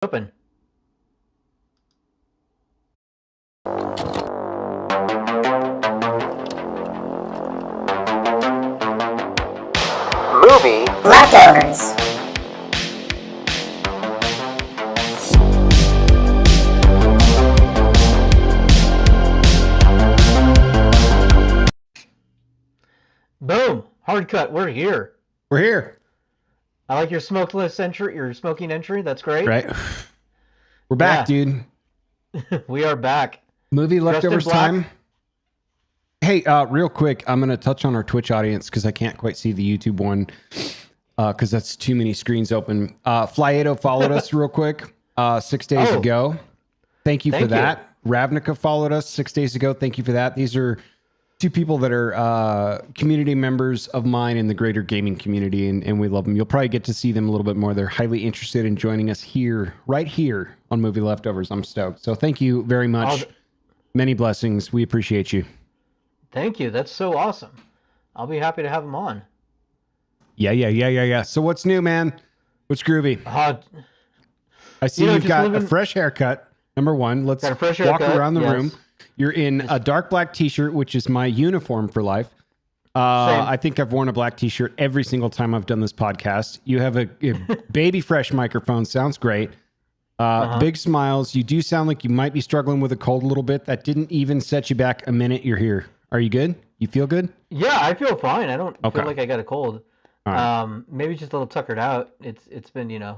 Open. Movie Leftovers. Boom. Hard cut. We're here. We're here. I like your smokeless entry, your smoking entry. That's great. Right. We're back, dude. We are back. Movie Dressed in leftovers black. time. Hey, real quick, I'm going to touch on our Twitch audience because I can't quite see the YouTube one because that's too many screens open. Flyeto followed us real quick 6 days ago. Thank you for that. Ravnica followed us 6 days ago. Thank you for that. These are two people that are community members of mine in the greater gaming community, and we love them. You'll probably get to see them a little bit more. They're highly interested in joining us here, right here on Movie Leftovers. I'm stoked. So thank you very much. Many blessings. We appreciate you. Thank you. That's so awesome. I'll be happy to have them on. Yeah. So what's new, man? What's groovy? I see you've got a fresh haircut. Number one, let's walk around the room. You're in a dark black t-shirt, which is my uniform for life. I think I've worn a black t-shirt every single time I've done this podcast. You have a baby fresh microphone. Sounds great. Big smiles. You do sound like you might be struggling with a cold a little bit. That didn't even set you back a minute. You're here. Are you good? You feel good? Yeah, I feel fine. I don't feel like I got a cold. Right. Maybe just a little tuckered out. It's been,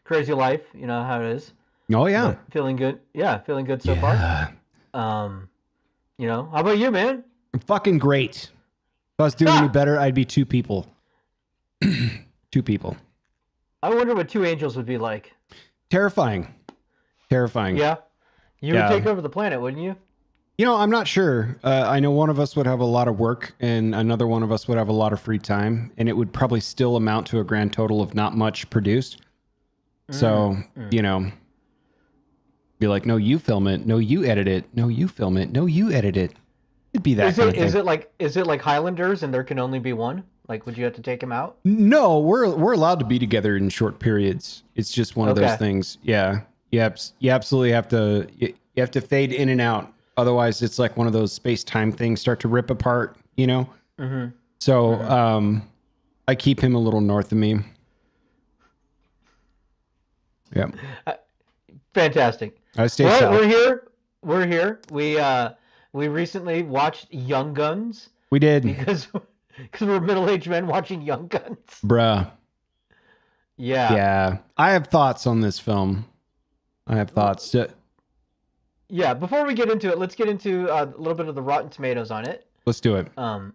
crazy life. You know how it is. Oh yeah. But feeling good. Yeah, feeling good so far. How about you, man? I'm fucking great. If I was doing any better, I'd be two people. Two people. I wonder what two angels would be like. Terrifying. Yeah. You would take over the planet, wouldn't you? I'm not sure. I know one of us would have a lot of work and another one of us would have a lot of free time, and it would probably still amount to a grand total of not much produced. So, be like, no, you film it. No, you edit it. No, you film it. No, you edit it. It'd be that kind of thing. Is it like Highlanders and there can only be one? Like, would you have to take him out? No, we're allowed to be together in short periods. It's just one of those things. Yeah. You absolutely have to, you have to fade in and out. Otherwise, it's like one of those space-time things start to rip apart, Mm-hmm. So I keep him a little north of me. Yeah. Fantastic. I stay south. We're here. We recently watched Young Guns. We did. Because we're middle-aged men watching Young Guns. Bruh. Yeah. I have thoughts on this film. Yeah, before we get into it, let's get into a little bit of the Rotten Tomatoes on it. Let's do it. And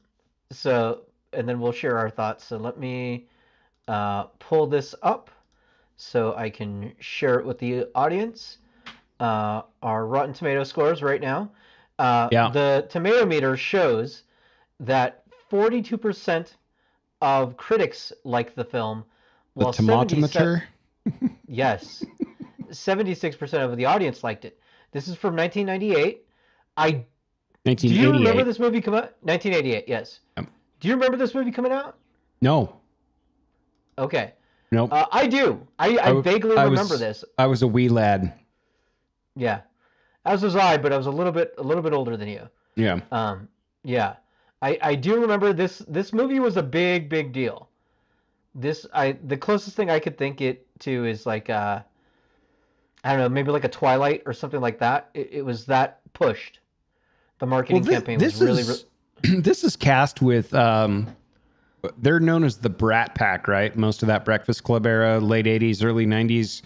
then we'll share our thoughts. So let me pull this up so I can share it with the audience. Our Rotten Tomato scores right now. The tomato meter shows that 42% of critics like the film. The tomatometer? Yes. 76% of the audience liked it. This is from 1998. 1988. Do you remember this movie come out? 1988, yes. Yep. Do you remember this movie coming out? No. Okay. Nope. I do. I vaguely remember this. I was a wee lad. Yeah. As was I, but I was a little bit older than you. Yeah. Yeah. I do remember this movie was a big deal. The closest thing I could think it to is like I don't know, maybe like a Twilight or something like that. It was that pushed. The marketing campaign was really... This is cast with... they're known as the Brat Pack, right? Most of that Breakfast Club era, late 80s, early 90s.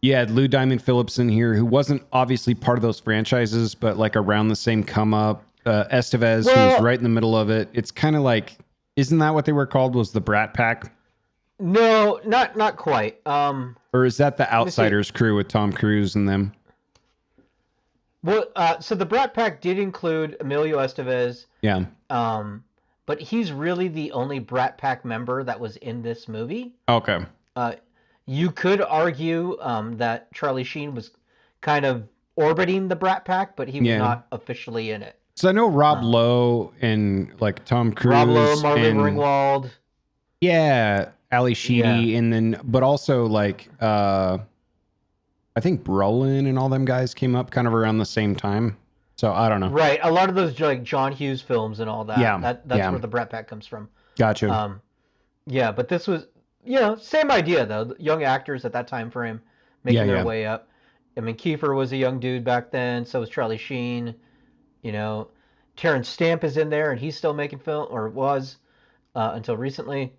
You had Lou Diamond Phillips in here, who wasn't obviously part of those franchises, but like around the same come up. Estevez, who was right in the middle of it. It's kind of like... Isn't that what they were called, was the Brat Pack? No, not quite. Or is that the Outsiders crew with Tom Cruise and them? Well, so the Brat Pack did include Emilio Estevez. Yeah. But he's really the only Brat Pack member that was in this movie. Okay. You could argue that Charlie Sheen was kind of orbiting the Brat Pack, but he was not officially in it. So I know Rob Lowe and like Tom Cruise. Rob Lowe, Marlon Ringwald. Yeah. Ali Sheedy, and then, but also like I think Brolin and all them guys came up kind of around the same time. So I don't know. Right. A lot of those like John Hughes films and all that. Yeah, That's yeah. where the Brat Pack comes from. Gotcha. Yeah, but this was, same idea though. Young actors at that time frame Yeah, making their yeah. way up. I mean, Kiefer was a young dude back then. So was Charlie Sheen. You know, Terrence Stamp is in there, and he's still making film, or was until recently.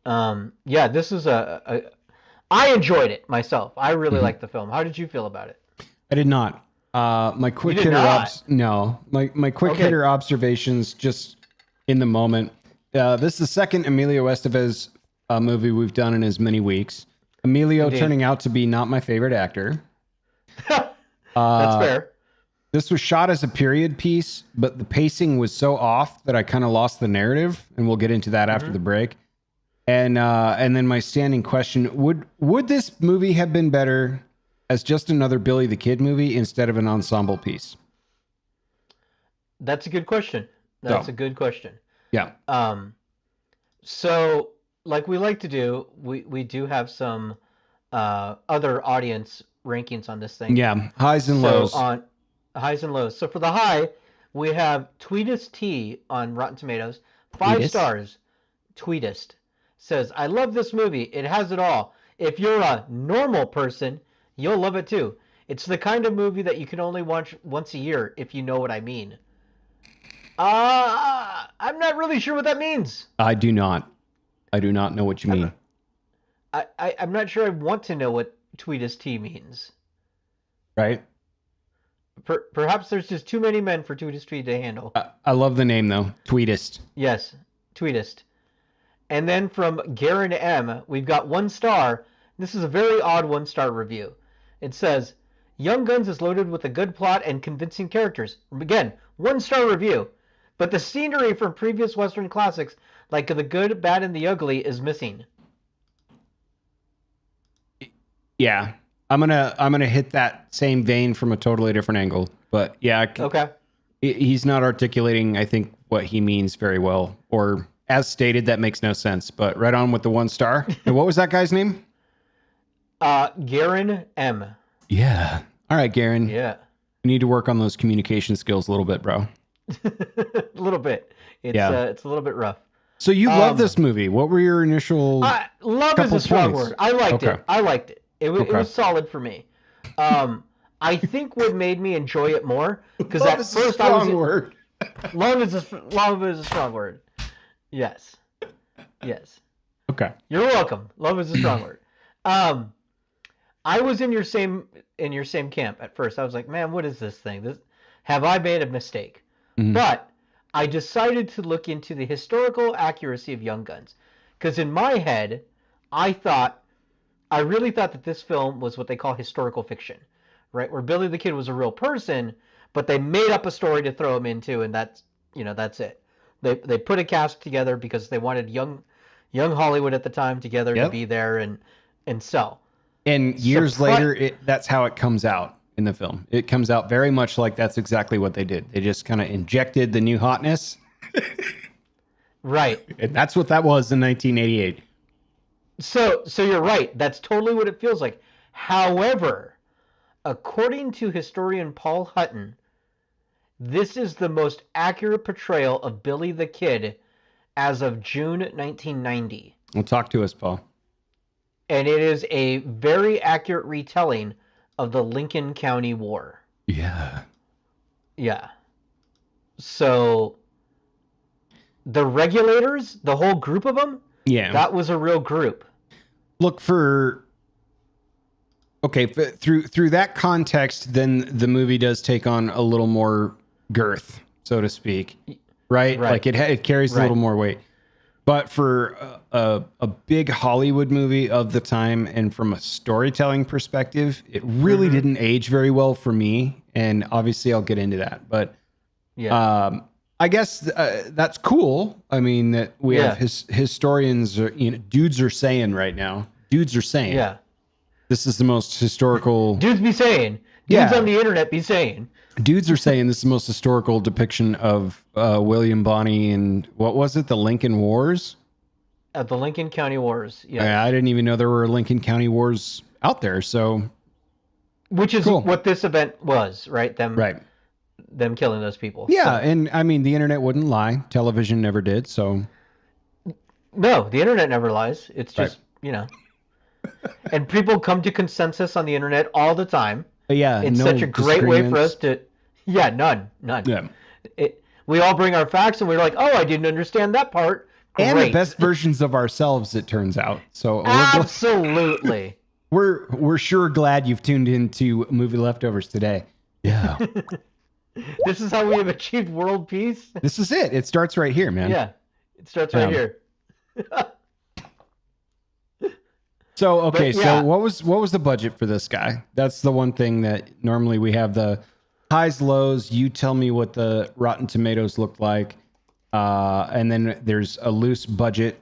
Yeah, this is I enjoyed it myself. I really Mhm. liked the film. How did you feel about it? I did not. My quick did hitter not? no. My quick Okay. hitter observations just in the moment. This is the second Emilio Estevez movie we've done in as many weeks. Emilio Indeed. turning out to be not my favorite actor. That's Uh, fair. This was shot as a period piece, but the pacing was so off that I kind of lost the narrative, and we'll get into that after the break. And then my standing question: Would this movie have been better as just another Billy the Kid movie instead of an ensemble piece? That's a good question. That's a good question. Yeah. So like we like to do, we do have some other audience rankings on this thing. Yeah. Highs and So lows. on highs and lows. So for the high, we have Tweetist T on Rotten Tomatoes, 5 stars. Tweetist says, "I love this movie. It has it all. If you're a normal person, you'll love it too. It's the kind of movie that you can only watch once a year, if you know what I mean." I'm not really sure what that means. I do not. I do not know what you mean. I'm not sure I want to know what Tweetist T means. Right? Perhaps there's just too many men for Tweetist T to handle. I love the name though. Tweetist. Yes, Tweetist. And then from Garen M, we've got 1 star. This is a very odd 1 star review. It says, "Young Guns is loaded with a good plot and convincing characters." Again, 1 star review. But the scenery from previous Western classics, like The Good, Bad, and the Ugly, is missing. Yeah. I'm gonna hit that same vein from a totally different angle. But yeah, Okay. he's not articulating, I think, what he means very well. Or as stated, that makes no sense. But right on with the 1 star. And what was that guy's name? Garen M. Yeah. All right, Garen. Yeah. You need to work on those communication skills a little bit, bro. A little bit. It's it's a little bit rough. So you love this movie. What were your initial Love is couple a strong points? word. I liked Okay. it. I liked it. It was solid for me. I think what made me enjoy it more, because at first I was word. love is a strong word. Yes. Yes. Okay. You're welcome. Love is a strong word. I was in your same camp at first. I was like, man, what is this thing? Have I made a mistake? Mhm. But I decided to look into the historical accuracy of Young Guns, because in my head, I really thought that this film was what they call historical fiction, right? Where Billy the Kid was a real person, but they made up a story to throw him into, and that's it. They put a cast together because they wanted young Hollywood at the time together to be there and sell. And years later, that's how it comes out in the film. It comes out very much like that's exactly what they did. They just kind of injected the new hotness. Right. And that's what that was in 1988. So you're right. That's totally what it feels like. However, according to historian Paul Hutton, this is the most accurate portrayal of Billy the Kid as of June 1990. Well, talk to us, Paul. And it is a very accurate retelling of the Lincoln County War. Yeah. Yeah. So the Regulators, the whole group of them, that was a real group. Look for through that context, then the movie does take on a little more girth, so to speak, right? Like it carries a little more weight. But for a big Hollywood movie of the time, and from a storytelling perspective, it really didn't age very well for me. And obviously, I'll get into that. But I guess that's cool. I mean, that we have historians, dudes are saying right now. Dudes are saying, this is the most historical. Dudes be saying. Dudes on the internet be saying. Dudes are saying this is the most historical depiction of William Bonney and what was it? The Lincoln Wars? The Lincoln County Wars. Yeah. I didn't even know there were Lincoln County Wars out there. So which is Cool. what this event was, right? Right. Them killing those people. Yeah, So and I mean the internet wouldn't lie. Television never did. So no, the internet never lies. It's right. just and people come to consensus on the internet all the time. But yeah, It's no such a great way for us disagreements. to, yeah, none. Yeah. We all bring our facts and we're like, oh, I didn't understand that part. And the Great. best versions of ourselves, it turns out. So Absolutely. we're sure glad you've tuned into Movie Leftovers today. Yeah. This is how we have achieved world peace. This is it. It starts right here, man. Yeah, it starts right here. So okay, But, yeah. so what was the budget for this guy? That's the one thing that normally we have the highs, lows. You tell me what the Rotten Tomatoes look like, and then there's a loose budget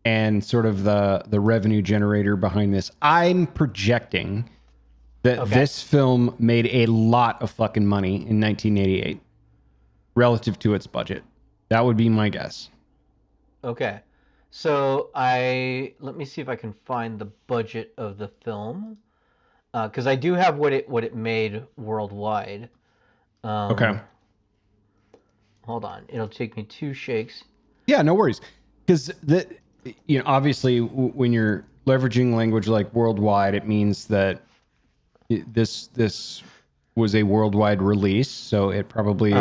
and sort of the revenue generator behind this. I'm projecting that this film made a lot of fucking money in 1988 relative to its budget. That would be my guess. Okay. So let me see if I can find the budget of the film, because I do have what it made worldwide. Okay. Hold on, it'll take me 2 shakes. Yeah, no worries. Because obviously, when you're leveraging language like worldwide, it means that this was a worldwide release, so it probably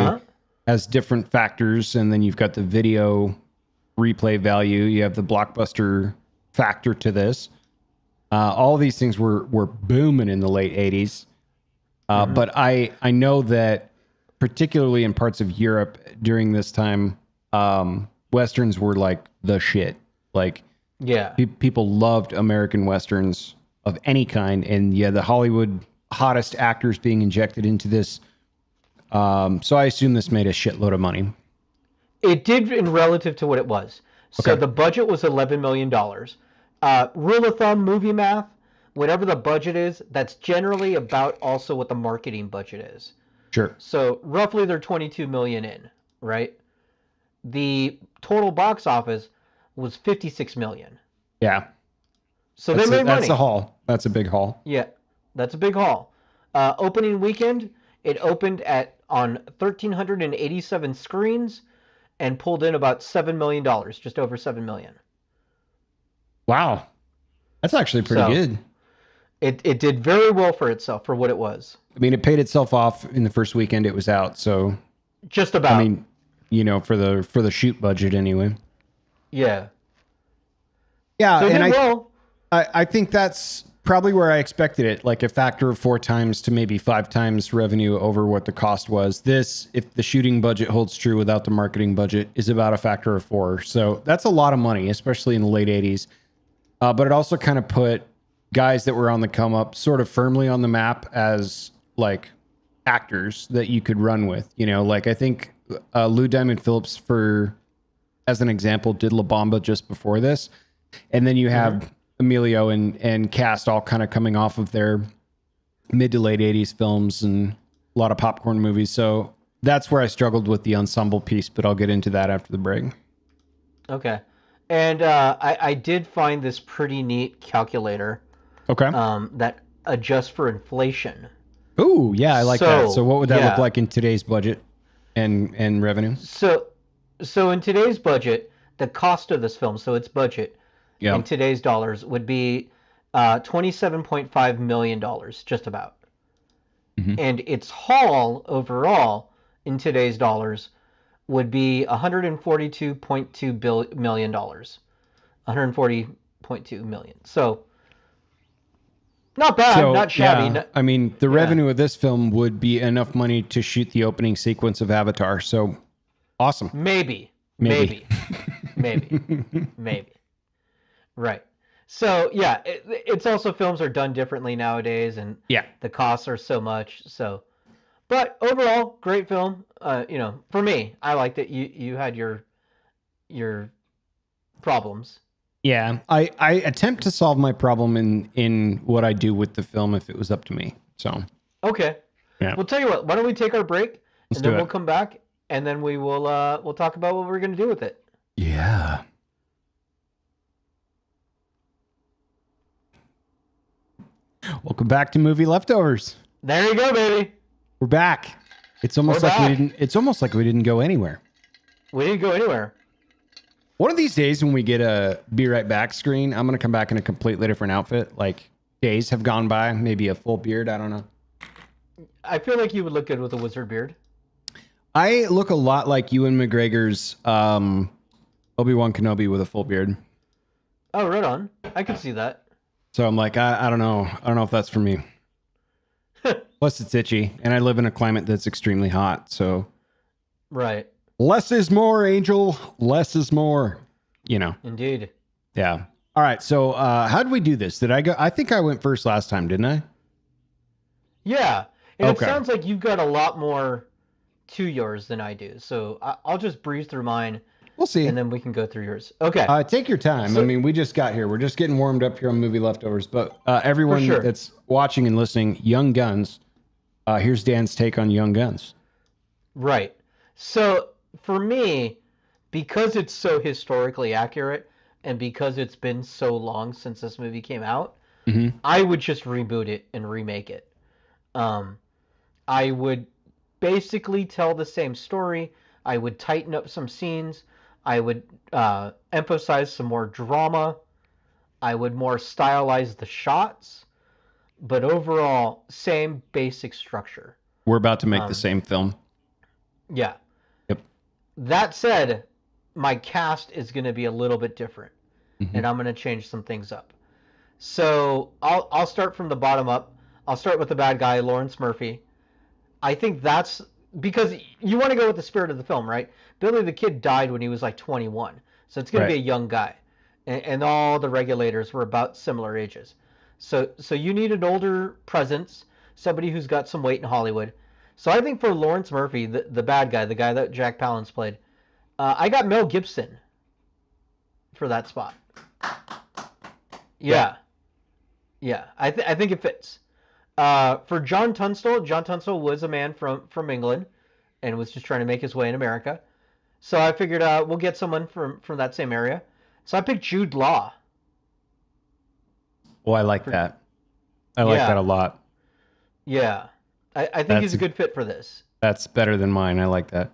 has different factors, and then you've got the video replay value, you have the blockbuster factor to this. All these things were booming in the late 80s. But I know that particularly in parts of Europe during this time, Westerns were like the shit. Like, yeah, people loved American Westerns of any kind. And yeah, the Hollywood hottest actors being injected into this. So I assume this made a shitload of money. It did in relative to what it was. So the budget was $11 million. Rule of thumb, movie math, whatever the budget is, that's generally about also what the marketing budget is. Sure. So roughly they're 22 million in, right? The total box office was 56 million. Yeah. So they made money. That's a haul. That's a big haul. Yeah, that's a big haul. Opening weekend, it opened on 1,387 screens and pulled in about $7 million, just over $7 million. Wow. That's actually pretty good. It did very well for itself for what it was. I mean, it paid itself off in the first weekend it was out, so just about. I mean, for the shoot budget anyway. Yeah. Yeah, so and I think that's probably where I expected it, like a factor of 4 times to maybe 5 times revenue over what the cost was. This, if the shooting budget holds true without the marketing budget, is about a factor of 4. So that's a lot of money, especially in the late 80s. But it also kind of put guys that were on the come up sort of firmly on the map as like actors that you could run with. Like I think Lou Diamond Phillips, as an example, did La Bamba just before this. And then you have Emilio and cast all kind of coming off of their mid to late 80s films and a lot of popcorn movies. So that's where I struggled with the ensemble piece, but I'll get into that after the break. Okay. And I did find this pretty neat calculator. Okay. That adjusts for inflation. Ooh, yeah, I like that. So what would that look like in today's budget and revenue? So in today's budget, the cost of this film, so its budget, in today's dollars would be $27.5 million, just about. And its haul overall in today's dollars would be $142.2 million. $140.2 million. So not bad, not shabby. Yeah, I mean, the revenue of this film would be enough money to shoot the opening sequence of Avatar. So awesome. Maybe. Right. So yeah, it's also films are done differently nowadays, and the costs are so much. So, but overall, great film. For me, I liked it. You had your problems. Yeah, I attempt to solve my problem in what I do with the film if it was up to me. So okay. Yeah. We'll tell you what. Why don't we take our break and then we'll come back and then we'll talk about what we're gonna do with it. Yeah. Welcome back to Movie Leftovers. There you go, baby. We're back. It's almost We're like back. we didn't. It's almost like we didn't go anywhere. We didn't go anywhere. One of these days, when we get a "Be Right Back" screen, I'm gonna come back in a completely different outfit. Like days have gone by, maybe a full beard. I don't know. I feel like you would look good with a wizard beard. I look a lot like Ewan McGregor's Obi-Wan Kenobi with a full beard. Oh, right on. I could see that. So I'm like, I don't know. I don't know if that's for me. Plus, it's itchy, and I live in a climate that's extremely hot. So Right. less is more, Angel. Less is more. You know. Indeed. Yeah. All right. So how did we do this? Did I go? I think I went first last time, didn't I? Yeah. And Okay. it sounds like you've got a lot more to yours than I do. So I'll just breeze through mine, We'll see. and then we can go through yours. Okay. Take your time. So- I mean, we just got here. We're just getting warmed up here on Movie Leftovers. But everyone sure. that's watching and listening, Young Guns. Here's Dan's take on Young Guns. Right. So for me, because it's so historically accurate and because it's been so long since this movie came out, Mhm. I would just reboot it and remake it. I would basically tell the same story. I would tighten up some scenes. I would emphasize some more drama. I would more stylize the shots. But overall, same basic structure. We're about to make the same film. Yeah. Yep. That said, my cast is going to be a little bit different, and I'm going to change some things up. So I'll start from the bottom up. I'll start with the bad guy, Lawrence Murphy. I think that's because you want to go with the spirit of the film, right? Billy the Kid died when he was like 21, so it's going to be a young guy, and all the regulators were about similar ages. So you need an older presence, somebody who's got some weight in Hollywood. So I think for Lawrence Murphy, the bad guy, the guy that Jack Palance played, I got Mel Gibson for that spot. Yeah. I think it fits. For John Tunstall was a man from England and was just trying to make his way in America. So I figured we'll get someone from that same area. So I picked Jude Law. Well, I like that. I like that a lot. Yeah. I think he's a good fit for this. That's better than mine. I like that.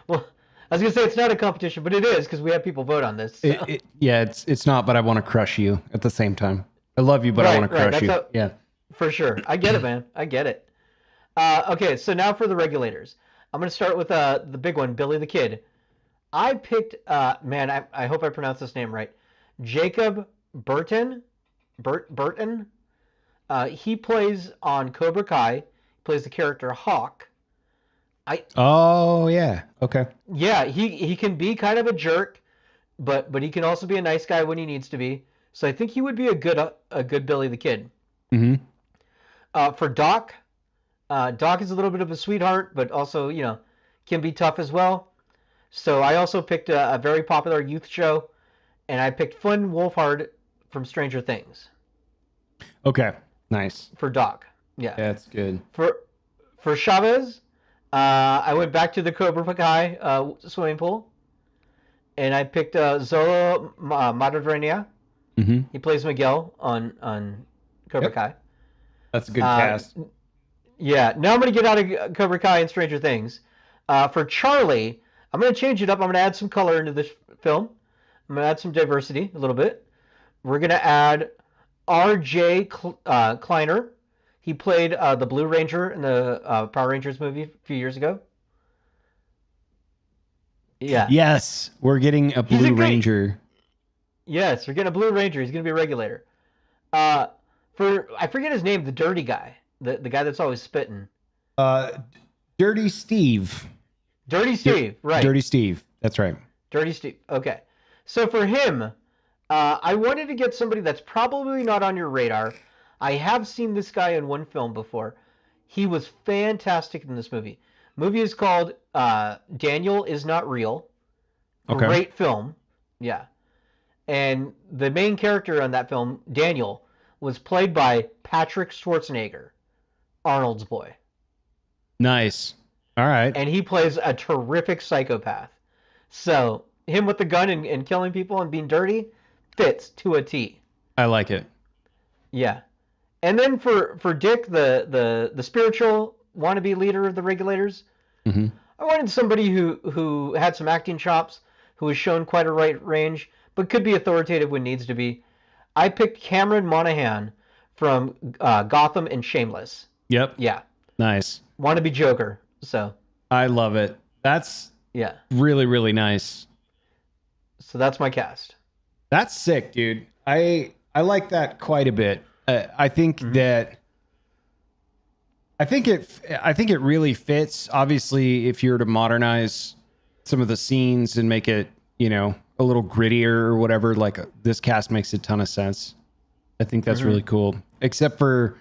Well, I was going to say it's not a competition, but it is because we have people vote on this. So. It's not, but I want to crush you at the same time. I love you, but I want to crush you. Yeah. For sure. I get it, man. I get it. Okay, so now for the regulators. I'm going to start with the big one, Billy the Kid. I picked, I hope I pronounced this name right. Jacob Burton. He plays on Cobra Kai. He plays the character Hawk. Oh, yeah. Okay. Yeah, he can be kind of a jerk, but he can also be a nice guy when he needs to be. So I think he would be a good Billy the Kid. Mm-hmm. For Doc, Doc is a little bit of a sweetheart, but also can be tough as well. So I also picked a very popular youth show, and I picked Flynn Wolfhard from Stranger Things. Okay. Nice. For Doc, yeah. That's good. For Chavez, I went back to the Cobra Kai swimming pool, and I picked Zola Madrileña. Mm-hmm. He plays Miguel on Cobra Kai. That's a good cast. Yeah. Now I'm going to get out of Cobra Kai and Stranger Things. For Charlie, I'm going to change it up. I'm going to add some color into this film. I'm going to add some diversity a little bit. We're going to add R.J. Kleiner. He played the Blue Ranger in the Power Rangers movie a few years ago. Yeah. Yes, we're getting a Blue Ranger. Yes, we're getting a Blue Ranger. He's going to be a regulator. I forget his name, the dirty guy. The guy that's always spitting. Dirty Steve. Dirty Steve, right. Dirty Steve. That's right. Dirty Steve. Okay. So for him, I wanted to get somebody that's probably not on your radar. I have seen this guy in one film before. He was fantastic in this movie. Movie is called Daniel Is Not Real. Okay. Great film. Yeah. And the main character on that film, Daniel, was played by Patrick Schwarzenegger, Arnold's boy. Nice. All right. And he plays a terrific psychopath. So him with the gun and killing people and being dirty fits to a T. I like it. Yeah. And then for Dick, the spiritual wannabe leader of the regulators, Hmm. I wanted somebody who had some acting chops, who has shown quite a right range, but could be authoritative when needs to be. I picked Cameron Monaghan from Gotham and Shameless. Yep. Yeah, Nice. wannabe Joker. So I love it. That's yeah, really, really nice. so that's my cast. That's sick, dude. I like that quite a bit. I think Mm-hmm. that I think it really fits. Obviously, if you were to modernize some of the scenes and make it, you know, a little grittier or whatever, like this cast makes a ton of sense. I think that's Mm-hmm. really cool. Except for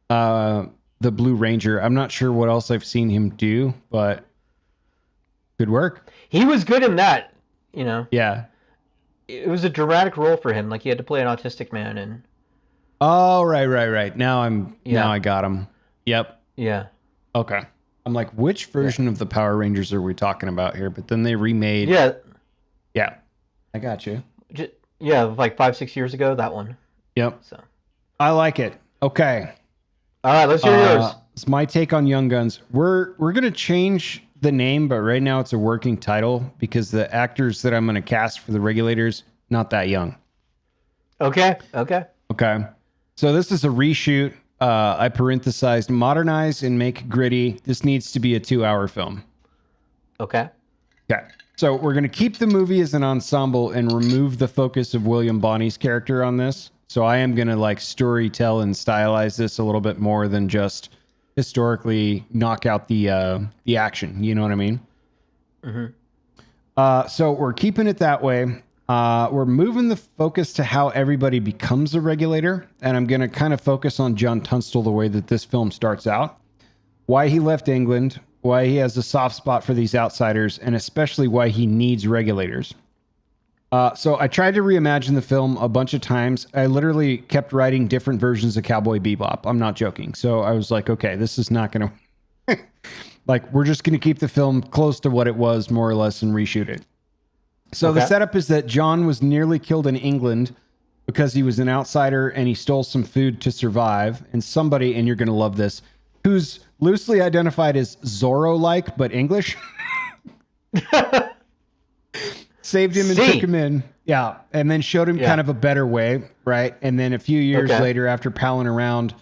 the Blue Ranger. I'm not sure what else I've seen him do, but good work. He was good in that. You know, Yeah. it was a dramatic role for him. Like he had to play an autistic man, and Oh, right. Now yeah, I got him. Yep. yeah, Okay. I'm like, which yeah, version of the Power Rangers are we talking about here? But then they remade. yeah, Yeah. I got you. yeah. Like 5 6 years ago, that one. Yep. So, I like it. Okay. all right, let's hear yours. It's my take on Young Guns. We're gonna change the name, but right now it's a working title because the actors that I'm gonna cast for the regulators not that young. Okay, okay, Okay. So this is a reshoot. I parenthesized modernize and make gritty. This needs to be a 2-hour film. okay. Okay. So we're going to keep the movie as an ensemble and remove the focus of William Bonney's character on this. So I am going to like story tell and stylize this a little bit more than just historically knock out the action. You know what I mean? So we're keeping it that way. We're moving the focus to how everybody becomes a regulator, and I'm going to kind of focus on John Tunstall the way that this film starts out, why he left England, why he has a soft spot for these outsiders, and especially why he needs regulators. So I tried to reimagine the film a bunch of times. I literally kept writing different versions of Cowboy Bebop. I'm not joking. So I was like, okay, this is not going to... like, we're just going to keep the film close to what it was, more or less, and reshoot it. So the Okay. setup is that John was nearly killed in England because he was an outsider and he stole some food to survive. And somebody, and you're going to love this, who's loosely identified as Zorro-like, but English, saved him and See. took him in. Yeah. And then showed him Yeah. kind of a better way. Right. And then a few years Okay. later, after palling around,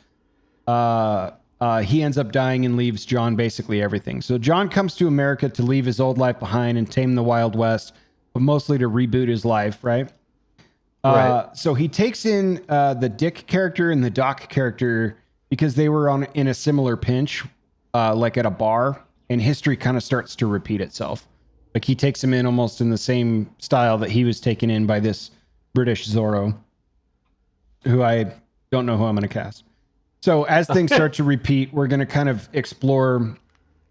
he ends up dying and leaves John basically everything. So John comes to America to leave his old life behind and tame the Wild West, but mostly to reboot his life, right? Right. So he takes in the Dick character and the Doc character because they were in a similar pinch, like at a bar, and history kind of starts to repeat itself. Like he takes him in almost in the same style that he was taken in by this British Zorro, who I don't know who I'm going to cast. So as things start to repeat, we're going to kind of explore,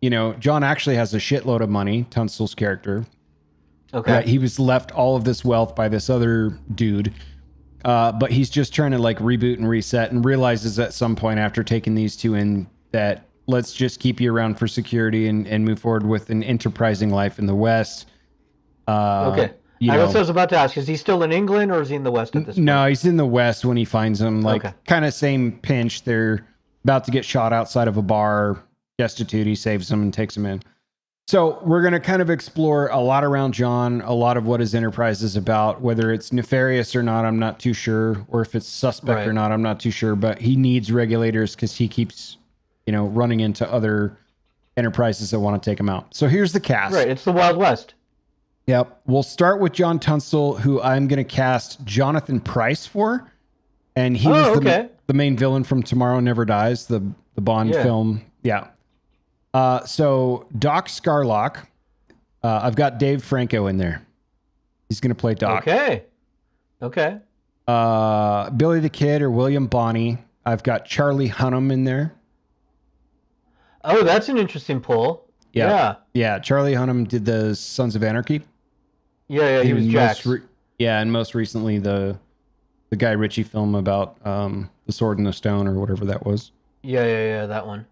you know, John actually has a shitload of money, Tunstall's character. Okay. He was left all of this wealth by this other dude. But he's just trying to like reboot and reset and realizes at some point after taking these two in that let's just keep you around for security and move forward with an enterprising life in the West. Okay. You I know, was about to ask, is he still in England or is he in the West at this point? no, he's in the West when he finds them. Like Okay. kind of same pinch. They're about to get shot outside of a bar, destitute. He saves them and takes them in. So we're going to kind of explore a lot around John, a lot of what his enterprise is about, whether it's nefarious or not, I'm not too sure, or if it's suspect or Right. not, I'm not too sure, but he needs regulators because he keeps, you know, running into other enterprises that want to take him out. So here's the cast. Right. It's the Wild West. Yep. We'll start with John Tunstall, who I'm going to cast Jonathan Pryce for. And he was okay. the main villain from Tomorrow Never Dies, the Bond Yeah. film. Yeah. So Doc Scarlock, I've got Dave Franco in there. He's going to play Doc. Okay. Okay. Billy the Kid or William Bonney. I've got Charlie Hunnam in there. Oh, that's an interesting pull. Yeah. Yeah. Charlie Hunnam did the Sons of Anarchy. Yeah. He was And Jax. and most recently the Guy Ritchie film about the Sword and the Stone or whatever that was. Yeah. That one.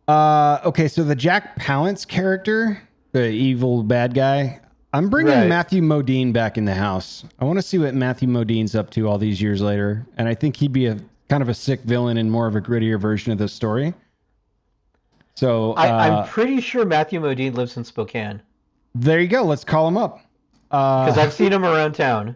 Okay, so the Jack Palance character, the evil bad guy, I'm bringing Right. Matthew Modine back in the house. I want to see what Matthew Modine's up to all these years later, and I think he'd be a kind of a sick villain and more of a grittier version of the story. So I'm pretty sure Matthew Modine lives in Spokane there you go. Let's call him up. because I've seen him around town.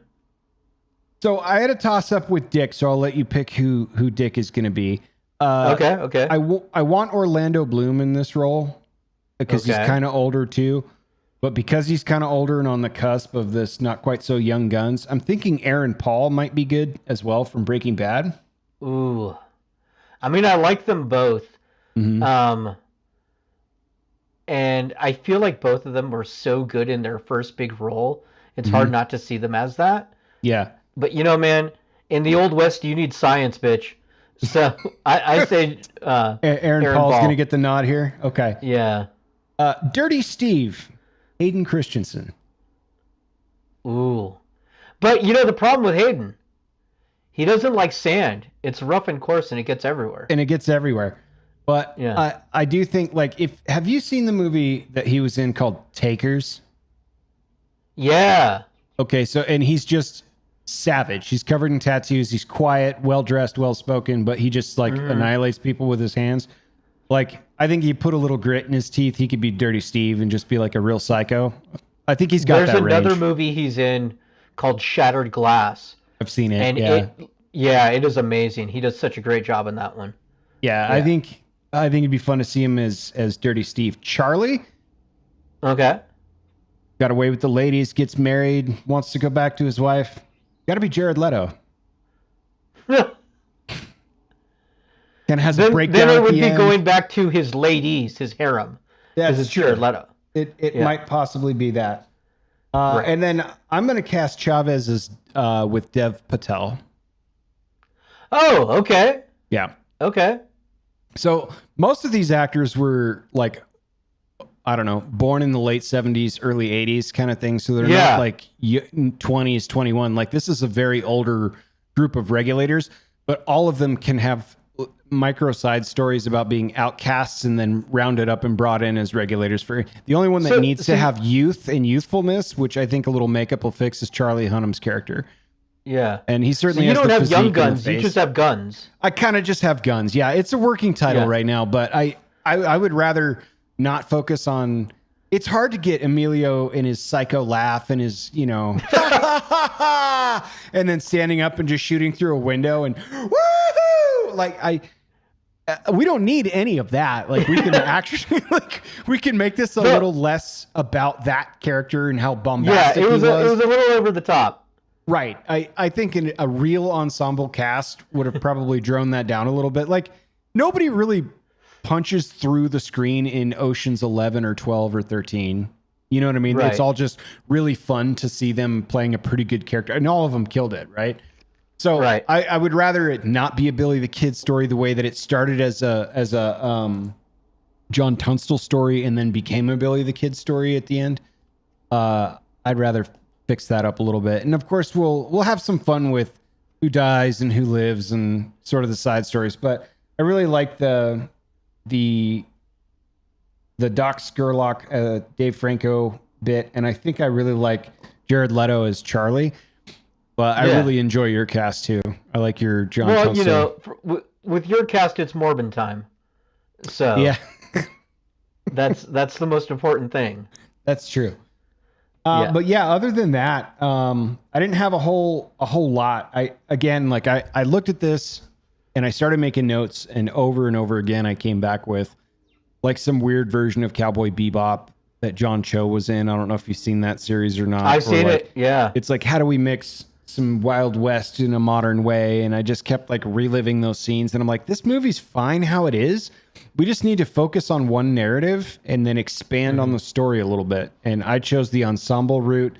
So I had a toss up with Dick, so I'll let you pick who Dick is going to be. Okay. I want Orlando Bloom in this role because he's Okay. kind of older too. But because he's kind of older and on the cusp of this not quite so young guns, I'm thinking Aaron Paul might be good as well from Breaking Bad. Ooh, I mean, I like them both. Mhm. And I feel like both of them were so good in their first big role. It's hard not to see them as that. Yeah. But man, in the old west, you need science, bitch. So I say Aaron Paul's going to get the nod here. Okay. Yeah. Dirty Steve, Hayden Christensen. Ooh. But the problem with Hayden, he doesn't like sand. It's rough and coarse, and it gets everywhere. And it gets everywhere. But Yeah. I do think, like, have you seen the movie that he was in called Takers? Yeah. Okay, so, and he's just savage. He's covered in tattoos. He's quiet, well-dressed, well-spoken, but he just, like, annihilates people with his hands. Like, I think he put a little grit in his teeth. He could be Dirty Steve and just be, like, a real psycho. I think he's got There's that range. another movie he's in called Shattered Glass. I've seen it, And it is amazing. He does such a great job in that one. Yeah, I think it'd be fun to see him as Dirty Steve. Charlie Okay. got away with the ladies, gets married, wants to go back to his wife. Got to be Jared Leto. Kind of has a breakdown. Then it at would the be end. going back to his ladies, his harem. Because it's Jared Leto. It Yeah. might possibly be that. Right. And then I'm going to cast Chavez as with Dev Patel. Oh, okay. Yeah. Okay. So most of these actors were like, I don't know, born in the late 70s, early 80s kind of thing. So they're Yeah. not like 20s, 21. Like this is a very older group of regulators, but all of them can have micro side stories about being outcasts and then rounded up and brought in as regulators. For the only one that needs to have youth and youthfulness, which I think a little makeup will fix, is Charlie Hunnam's character. Yeah. And he certainly you has don't the have physique young and the guns. You face. just have guns. I kind of just have guns. Yeah, it's a working title Yeah. right now, but I would rather not focus on. It's hard to get Emilio in his psycho laugh and his, and then standing up and just shooting through a window and woohoo! Like we don't need any of that. Like we can actually we can make this a little less about that character and how Yeah, bombastic it was he a little over the top. Right. I think a real ensemble cast would have probably droned that down a little bit. Like nobody really punches through the screen in Ocean's 11 or 12 or 13. You know what I mean? Right. It's all just really fun to see them playing a pretty good character. And all of them killed it, right? So Right. I would rather it not be a Billy the Kid story the way that it started as a John Tunstall story and then became a Billy the Kid story at the end. I'd rather fix that up a little bit. And of course we'll have some fun with who dies and who lives and sort of the side stories. But I really like the Doc Scurlock, Dave Franco bit. And I think I really like Jared Leto as Charlie, but I really enjoy your cast too. I like your John Tunstall. With your cast, it's Morbin time. So Yeah, that's the most important thing. that's true. Yeah. But yeah, other than that, I didn't have a whole lot. I looked at this and I started making notes, and over again, I came back with like some weird version of Cowboy Bebop that John Cho was in. I don't know if you've seen that series or not. I've seen it. Yeah. It's like, how do we mix some Wild West in a modern way? And I just kept like reliving those scenes. And I'm like, this movie's fine how it is. We just need to focus on one narrative and then expand on the story a little bit. And I chose the ensemble route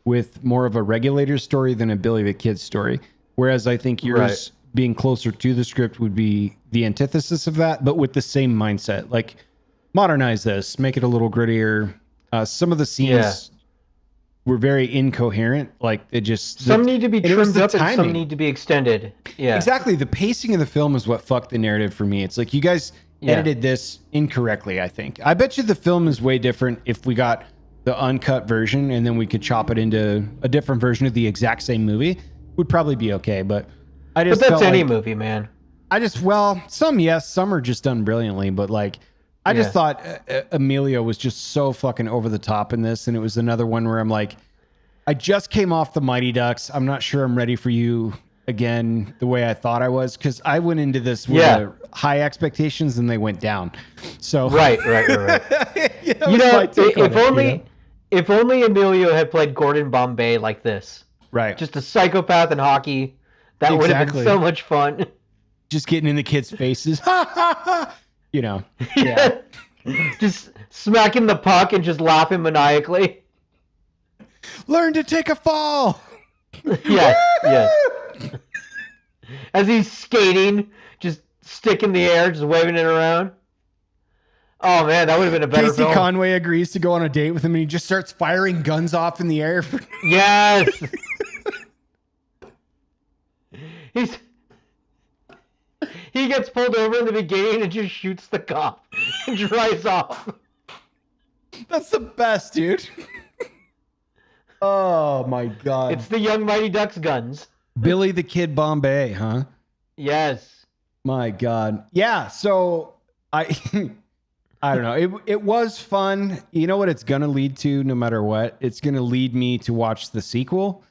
with more of a regulator story than a Billy the Kid story. Whereas I think yours being closer to the script would be the antithesis of that, but with the same mindset. Like, modernize this, make it a little grittier. Some of the scenes were very incoherent. Like, it just... Some need to be trimmed up and some timing. need to be extended. Yeah. Exactly. The pacing of the film is what fucked the narrative for me. It's like, you guys edited this incorrectly, I think. I bet you the film is way different if we got the uncut version and then we could chop it into a different version of the exact same movie. Would probably be okay, but I just But that's felt any like, movie, man. Some yes, some are just done brilliantly, but like I just Yeah. thought Emilio was just so fucking over the top in this, and it was another one where I'm like, I just came off the Mighty Ducks. I'm not sure I'm ready for you again the way I thought I was, because I went into this with Yeah. high expectations and they went down. So Right. yeah, that You was my know, take on it. if only Emilio had played Gordon Bombay like this, Right. just a psychopath in hockey, that would have been Exactly. so much fun. Just getting in the kids' faces. Yeah. Just smacking the puck and just laughing maniacally. Learn to take a fall. Yes. As he's skating, just stick in the air, just waving it around. Oh man, that would have been a better Casey film. Conway agrees to go on a date with him, and he just starts firing guns off in the air. Yes. He gets pulled over in the beginning and just shoots the cop and drives off. That's the best, dude. Oh my god. It's the Young Mighty Ducks guns. Billy the Kid Bombay, huh? Yes. My god. Yeah, so I I don't know. It was fun. You know what it's gonna lead to no matter what? It's gonna lead me to watch the sequel.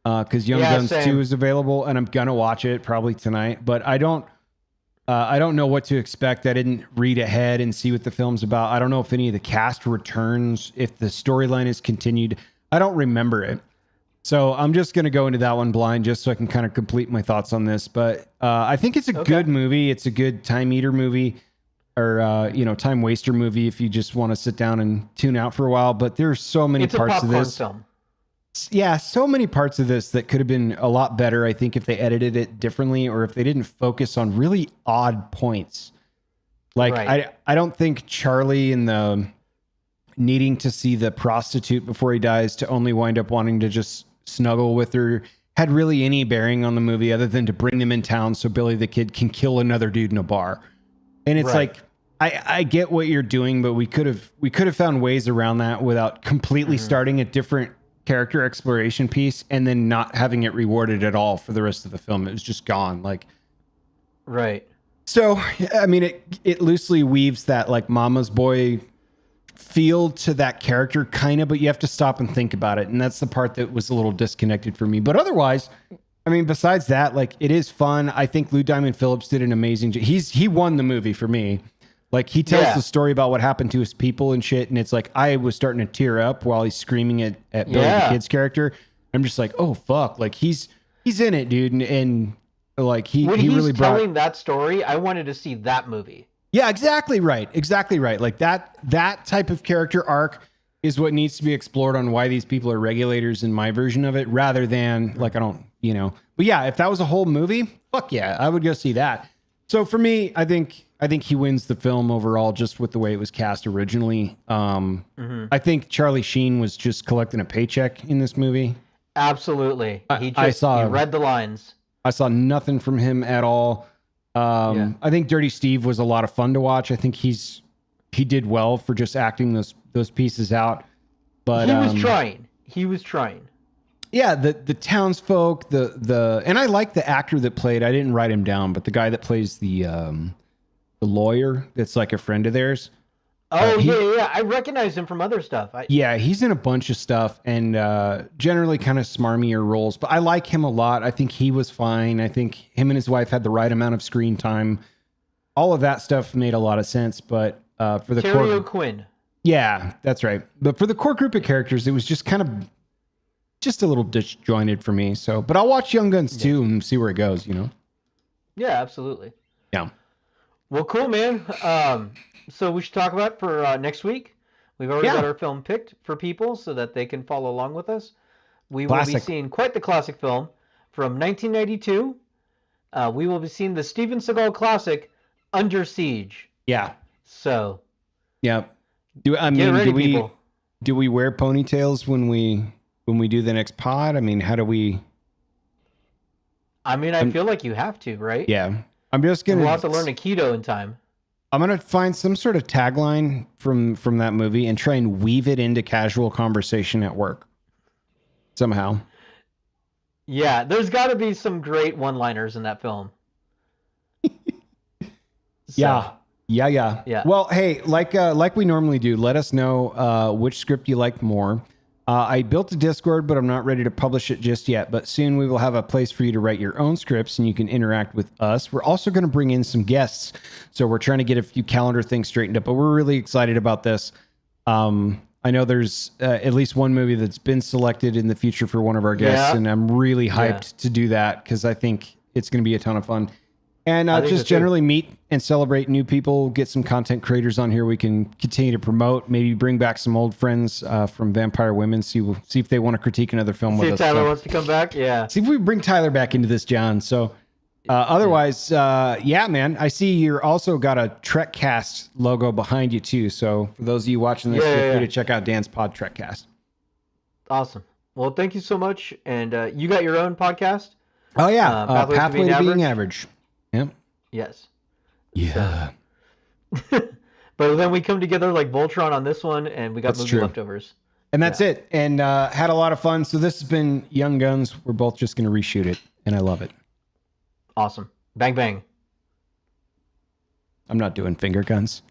Because Young Guns same. 2 is available, and I'm gonna watch it probably tonight. But I don't know what to expect. I didn't read ahead and see what the film's about. I don't know if any of the cast returns, if the storyline is continued. I don't remember it. So I'm just gonna go into that one blind, just so I can kind of complete my thoughts on this. But I think it's a good movie. It's a good time eater movie, or time waster movie if you just want to sit down and tune out for a while. But there's so many It's a parts of popcorn this. film. Yeah, so many parts of this that could have been a lot better, I think, if they edited it differently, or if they didn't focus on really odd points. Like Right. I don't think Charlie and the needing to see the prostitute before he dies to only wind up wanting to just snuggle with her had really any bearing on the movie other than to bring them in town so Billy the Kid can kill another dude in a bar. And it's Right. like I get what you're doing, but we could have found ways around that without completely starting a different character exploration piece and then not having it rewarded at all for the rest of the film. It was just gone. Like, Right. so I mean, it loosely weaves that like mama's boy feel to that character kind of, but you have to stop and think about it. And that's the part that was a little disconnected for me. But otherwise, I mean, besides that, like it is fun. I think Lou Diamond Phillips did an amazing job. He won the movie for me. Like he tells the story about what happened to his people and shit. And it's like, I was starting to tear up while he's screaming at Billy the Kid's character. I'm just like, oh fuck. Like he's in it, dude. And like he really brought telling that story, I wanted to see that movie. Yeah, exactly right. Exactly right. Like that type of character arc is what needs to be explored on why these people are regulators in my version of it, rather than like, I don't, but yeah, if that was a whole movie, fuck yeah, I would go see that. So for me, I think he wins the film overall, just with the way it was cast originally. I think Charlie Sheen was just collecting a paycheck in this movie. Absolutely. He read the lines. I saw nothing from him at all. I think Dirty Steve was a lot of fun to watch. I think he did well for just acting those pieces out. But he was trying. Yeah, the townsfolk, and I like the actor that played. I didn't write him down, but the guy that plays the lawyer that's like a friend of theirs. Oh yeah. I recognize him from other stuff. Yeah, he's in a bunch of stuff and generally kind of smarmier roles. But I like him a lot. I think he was fine. I think him and his wife had the right amount of screen time. All of that stuff made a lot of sense. But for the Terry O'Quinn. Yeah, that's right. But for the core group of characters, it was just kind of just a little disjointed for me. So, but I'll watch Young Guns 2 and see where it goes. Yeah, absolutely. Yeah. Well, cool, man. So we should talk about for next week. We've already got our film picked for people so that they can follow along with us. We will be seeing quite the classic film from 1992. We will be seeing the Steven Seagal classic Under Siege. Yeah. So. Yeah. Do we wear ponytails when we do the next pod? I mean, how do we? I mean, I feel like you have to, right? Yeah. I'm just gonna. We'll have to learn Aikido in time. I'm gonna find some sort of tagline from that movie and try and weave it into casual conversation at work somehow. Yeah, there's got to be some great one-liners in that film. So, Yeah. yeah. Well, hey, like we normally do, let us know which script you like more. I built a Discord, but I'm not ready to publish it just yet. But soon we will have a place for you to write your own scripts, and you can interact with us. We're also going to bring in some guests, so we're trying to get a few calendar things straightened up. But we're really excited about this. I know there's at least one movie that's been selected in the future for one of our guests, Yeah. and I'm really Yeah. hyped to do that because I think it's going to be a ton of fun. And I think so just too. generally meet and celebrate new people, get some content creators on here we can continue to promote, maybe bring back some old friends from Vampire Women, see if they want to critique another film See with if us. Tyler So, wants to come back. Yeah. see if we bring Tyler back into this, John. So otherwise, yeah, man, I see you're also got a Trekcast logo behind you too. So for those of you watching this, feel free to check out Dan's pod Trekcast. Awesome. Well, thank you so much. And you got your own podcast? Oh yeah, Pathway to being average. Yep. Yes. Yeah. But then we come together like Voltron on this one, and we got That's movie true. leftovers. And that's it. And had a lot of fun. So this has been Young Guns. We're both just going to reshoot it, and I love it. Awesome. Bang bang. I'm not doing finger guns.